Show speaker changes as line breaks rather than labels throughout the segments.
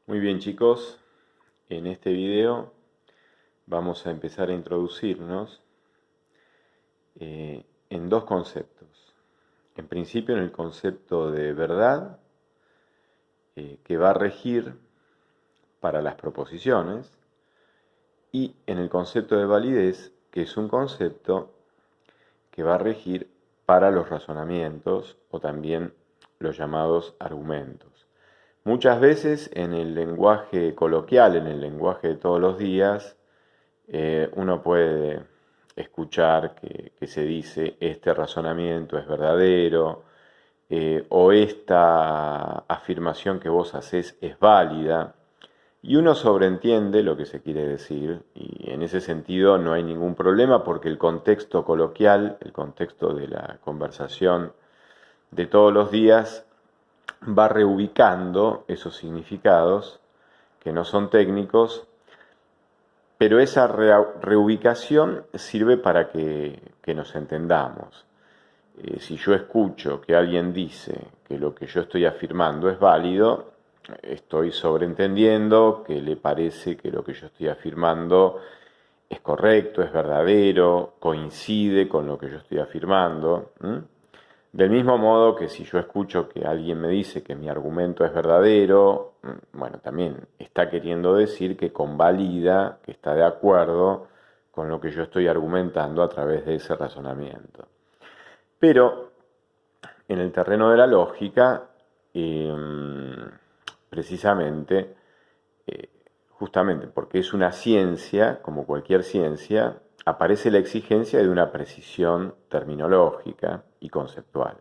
Muy bien, chicos, en este video vamos a empezar a introducirnos en dos conceptos. En principio en el concepto de verdad, que va a regir para las proposiciones, y en el concepto de validez, que es un concepto que va a regir para los razonamientos o también los llamados argumentos. Muchas veces en el lenguaje coloquial, en el lenguaje de todos los días, uno puede escuchar que se dice este razonamiento es verdadero, o esta afirmación que vos hacés es válida, y uno sobreentiende lo que se quiere decir, y en ese sentido no hay ningún problema porque el contexto coloquial, el contexto de la conversación de todos los días, va reubicando esos significados que no son técnicos, pero esa reubicación sirve para que nos entendamos. Si yo escucho que alguien dice que lo que yo estoy afirmando es válido, estoy sobreentendiendo que le parece que lo que yo estoy afirmando es correcto, es verdadero, coincide con lo que yo estoy afirmando. Del mismo modo que si yo escucho que alguien me dice que mi argumento es verdadero, bueno, también está queriendo decir que convalida, que está de acuerdo con lo que yo estoy argumentando a través de ese razonamiento. Pero en el terreno de la lógica, precisamente, justamente porque es una ciencia, como cualquier ciencia, aparece la exigencia de una precisión terminológica y conceptual.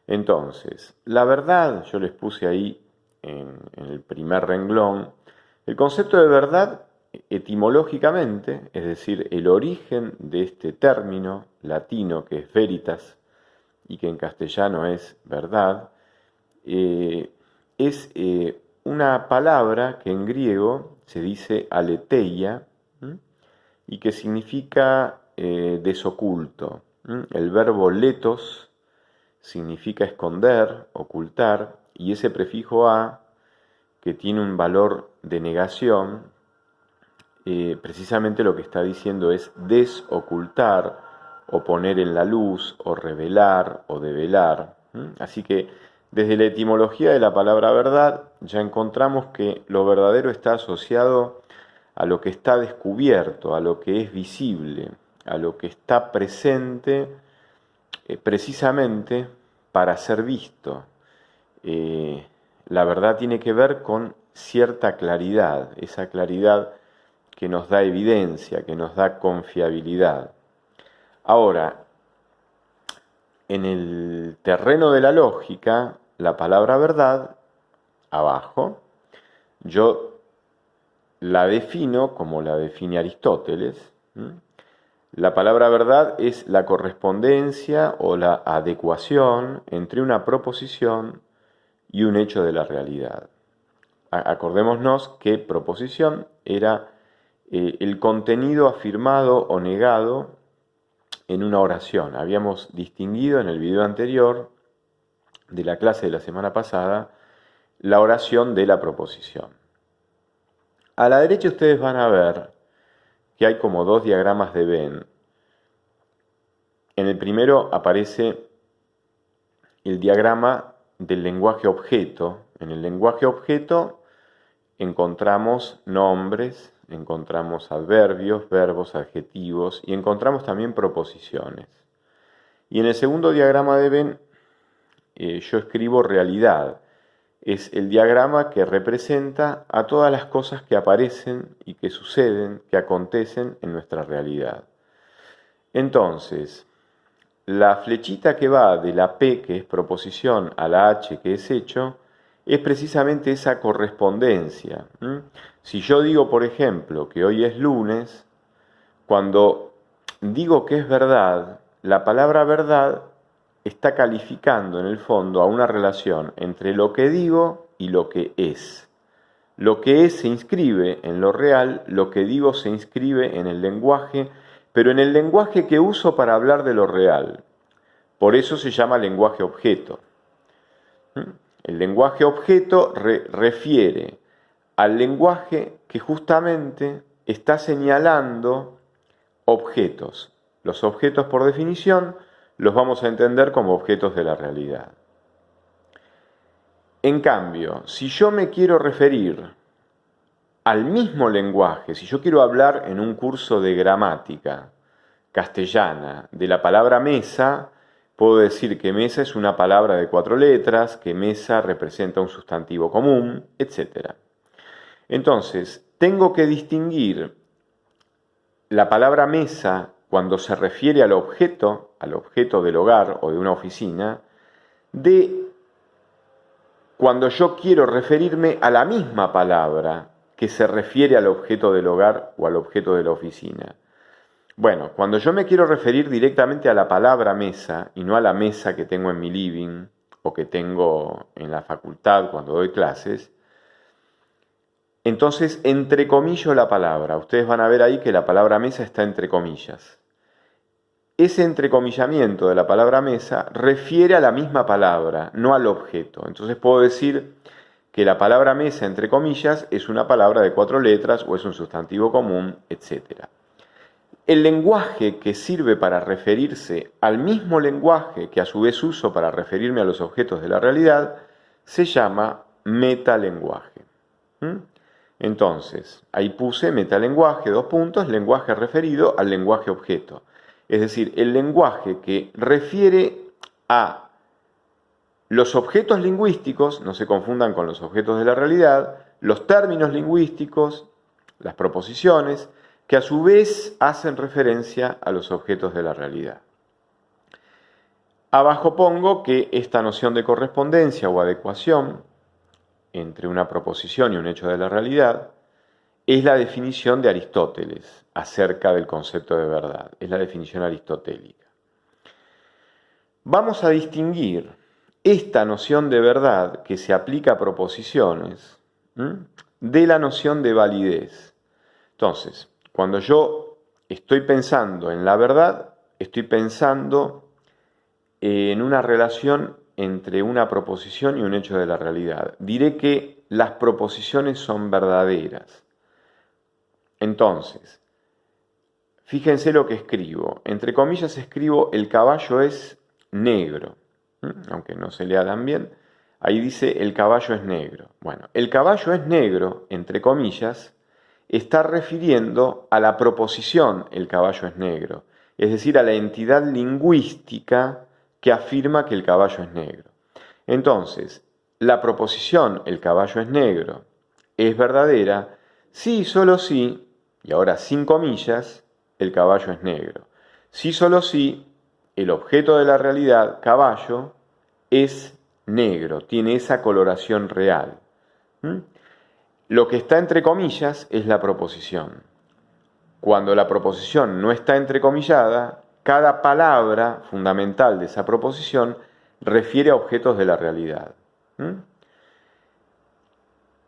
Entonces, la verdad, yo les puse ahí en el primer renglón, el concepto de verdad etimológicamente, es decir, el origen de este término latino que es veritas y que en castellano es verdad, es una palabra que en griego se dice aletheia, y que significa desoculto. El verbo letos significa esconder, ocultar, y ese prefijo a, que tiene un valor de negación, precisamente lo que está diciendo es desocultar, o poner en la luz, o revelar, o develar. Así que desde la etimología de la palabra verdad ya encontramos que lo verdadero está asociado a lo que está descubierto, a lo que es visible, a lo que está presente precisamente para ser visto. La verdad tiene que ver con cierta claridad, esa claridad que nos da evidencia, que nos da confiabilidad. Ahora, en el terreno de la lógica, la palabra verdad, abajo, yo la defino como la define Aristóteles. La palabra verdad es la correspondencia o la adecuación entre una proposición y un hecho de la realidad. Acordémonos que proposición era el contenido afirmado o negado en una oración. Habíamos distinguido en el video anterior de la clase de la semana pasada la oración de la proposición. A la derecha ustedes van a ver que hay como dos diagramas de Venn. En el primero aparece el diagrama del lenguaje objeto. En el lenguaje objeto encontramos nombres, encontramos adverbios, verbos, adjetivos y encontramos también proposiciones. Y en el segundo diagrama de Venn yo escribo realidad. Es el diagrama que representa a todas las cosas que aparecen y que suceden, que acontecen en nuestra realidad. Entonces, la flechita que va de la P, que es proposición, a la H, que es hecho, es precisamente esa correspondencia. Si yo digo, por ejemplo, que hoy es lunes, cuando digo que es verdad, la palabra verdad está calificando en el fondo a una relación entre lo que digo y lo que es. Lo que es se inscribe en lo real, lo que digo se inscribe en el lenguaje, pero en el lenguaje que uso para hablar de lo real. Por eso se llama lenguaje objeto. El lenguaje objeto refiere al lenguaje que justamente está señalando objetos. Los objetos, por definición, los vamos a entender como objetos de la realidad. En cambio, si yo me quiero referir al mismo lenguaje, si yo quiero hablar en un curso de gramática castellana de la palabra mesa, puedo decir que mesa es una palabra de 4 letras, que mesa representa un sustantivo común, etc. Entonces, tengo que distinguir la palabra mesa cuando se refiere al objeto del hogar o de una oficina, de cuando yo quiero referirme a la misma palabra que se refiere al objeto del hogar o al objeto de la oficina. Bueno, cuando yo me quiero referir directamente a la palabra mesa y no a la mesa que tengo en mi living o que tengo en la facultad cuando doy clases, entonces entrecomillo la palabra. Ustedes van a ver ahí que la palabra mesa está entre comillas. Ese entrecomillamiento de la palabra mesa refiere a la misma palabra, no al objeto. Entonces puedo decir que la palabra mesa, entre comillas, es una palabra de 4 letras o es un sustantivo común, etc. El lenguaje que sirve para referirse al mismo lenguaje que a su vez uso para referirme a los objetos de la realidad se llama metalenguaje. Entonces, ahí puse metalenguaje, lenguaje referido al lenguaje objeto. Es decir, el lenguaje que refiere a los objetos lingüísticos, no se confundan con los objetos de la realidad, los términos lingüísticos, las proposiciones, que a su vez hacen referencia a los objetos de la realidad. Abajo pongo que esta noción de correspondencia o adecuación entre una proposición y un hecho de la realidad es la definición de Aristóteles acerca del concepto de verdad, es la definición aristotélica. Vamos a distinguir esta noción de verdad que se aplica a proposiciones de la noción de validez. Entonces, cuando yo estoy pensando en la verdad, estoy pensando en una relación entre una proposición y un hecho de la realidad. Diré que las proposiciones son verdaderas. Entonces, fíjense lo que escribo. Entre comillas escribo el caballo es negro. Aunque no se lea tan bien, ahí dice el caballo es negro. Bueno, el caballo es negro, entre comillas, está refiriendo a la proposición el caballo es negro, es decir, a la entidad lingüística que afirma que el caballo es negro. Entonces, la proposición el caballo es negro es verdadera si, solo si, y ahora sin comillas, el caballo es negro. Si, solo si, el objeto de la realidad, caballo, es negro, tiene esa coloración real. Lo que está entre comillas es la proposición. Cuando la proposición no está entrecomillada, cada palabra fundamental de esa proposición refiere a objetos de la realidad.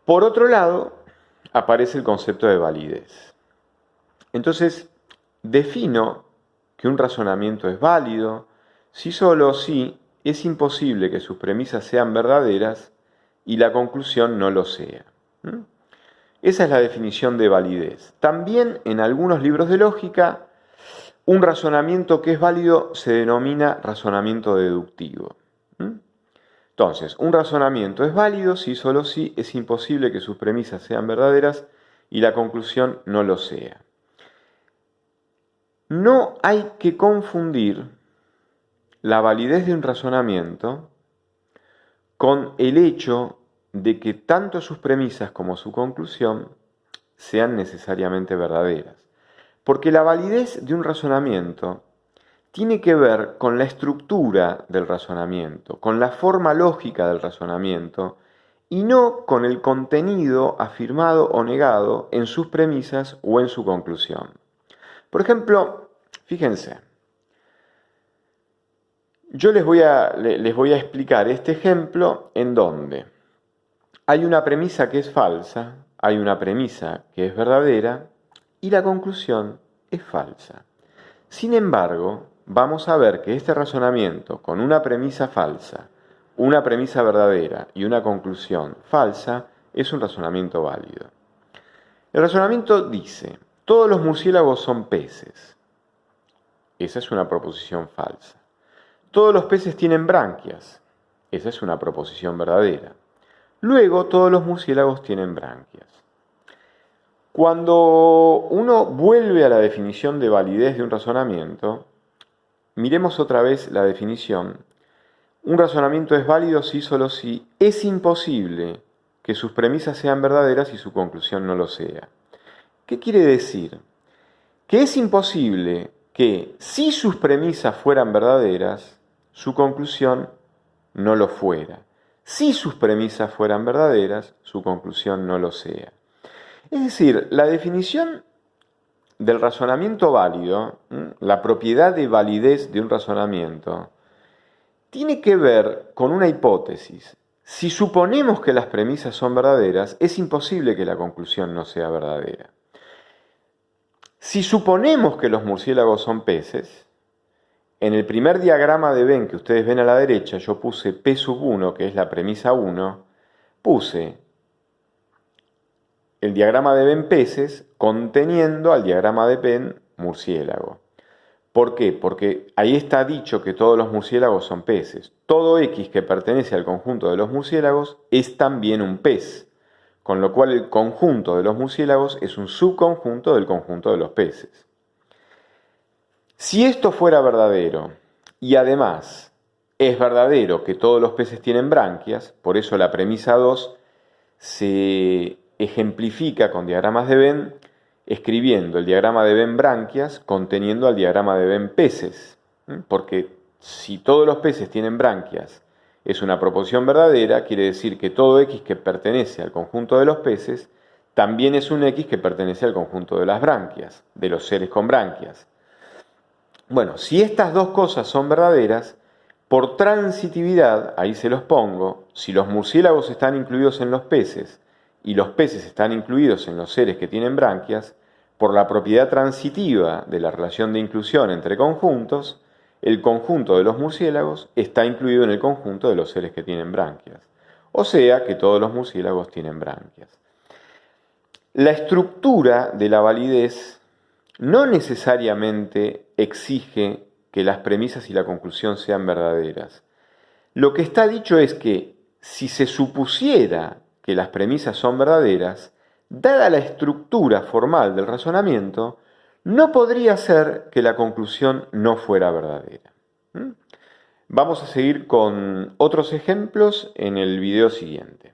Por otro lado, aparece el concepto de validez. Entonces, defino que un razonamiento es válido si solo si es imposible que sus premisas sean verdaderas y la conclusión no lo sea. Esa es la definición de validez. También en algunos libros de lógica, un razonamiento que es válido se denomina razonamiento deductivo. Entonces, un razonamiento es válido si solo si es imposible que sus premisas sean verdaderas y la conclusión no lo sea. No hay que confundir la validez de un razonamiento con el hecho de que tanto sus premisas como su conclusión sean necesariamente verdaderas. Porque la validez de un razonamiento tiene que ver con la estructura del razonamiento, con la forma lógica del razonamiento, y no con el contenido afirmado o negado en sus premisas o en su conclusión. Por ejemplo, fíjense, yo les voy a explicar este ejemplo en donde hay una premisa que es falsa, hay una premisa que es verdadera y la conclusión es falsa. Sin embargo, vamos a ver que este razonamiento con una premisa falsa, una premisa verdadera y una conclusión falsa es un razonamiento válido. El razonamiento dice, todos los murciélagos son peces. Esa es una proposición falsa. Todos los peces tienen branquias. Esa es una proposición verdadera. Luego, todos los murciélagos tienen branquias. Cuando uno vuelve a la definición de validez de un razonamiento, miremos otra vez la definición. Un razonamiento es válido si solo si es imposible que sus premisas sean verdaderas y su conclusión no lo sea. ¿Qué quiere decir? Que es imposible que si sus premisas fueran verdaderas, su conclusión no lo fuera. Si sus premisas fueran verdaderas, su conclusión no lo sea. Es decir, la definición del razonamiento válido, la propiedad de validez de un razonamiento, tiene que ver con una hipótesis. Si suponemos que las premisas son verdaderas, es imposible que la conclusión no sea verdadera. Si suponemos que los murciélagos son peces, en el primer diagrama de Venn que ustedes ven a la derecha, yo puse P1, que es la premisa 1, puse el diagrama de Venn peces conteniendo al diagrama de Venn murciélago. ¿Por qué? Porque ahí está dicho que todos los murciélagos son peces. Todo X que pertenece al conjunto de los murciélagos es también un pez, con lo cual el conjunto de los murciélagos es un subconjunto del conjunto de los peces. Si esto fuera verdadero, y además es verdadero que todos los peces tienen branquias, por eso la premisa 2 se ejemplifica con diagramas de Venn, escribiendo el diagrama de Venn branquias conteniendo al diagrama de Venn peces. Porque si todos los peces tienen branquias es una proposición verdadera, quiere decir que todo X que pertenece al conjunto de los peces también es un X que pertenece al conjunto de las branquias, de los seres con branquias. Bueno, si estas dos cosas son verdaderas, por transitividad, ahí se los pongo, si los murciélagos están incluidos en los peces y los peces están incluidos en los seres que tienen branquias, por la propiedad transitiva de la relación de inclusión entre conjuntos, el conjunto de los murciélagos está incluido en el conjunto de los seres que tienen branquias. O sea que todos los murciélagos tienen branquias. La estructura de la validez no necesariamente exige que las premisas y la conclusión sean verdaderas. Lo que está dicho es que si se supusiera que las premisas son verdaderas, dada la estructura formal del razonamiento, no podría ser que la conclusión no fuera verdadera. Vamos a seguir con otros ejemplos en el video siguiente.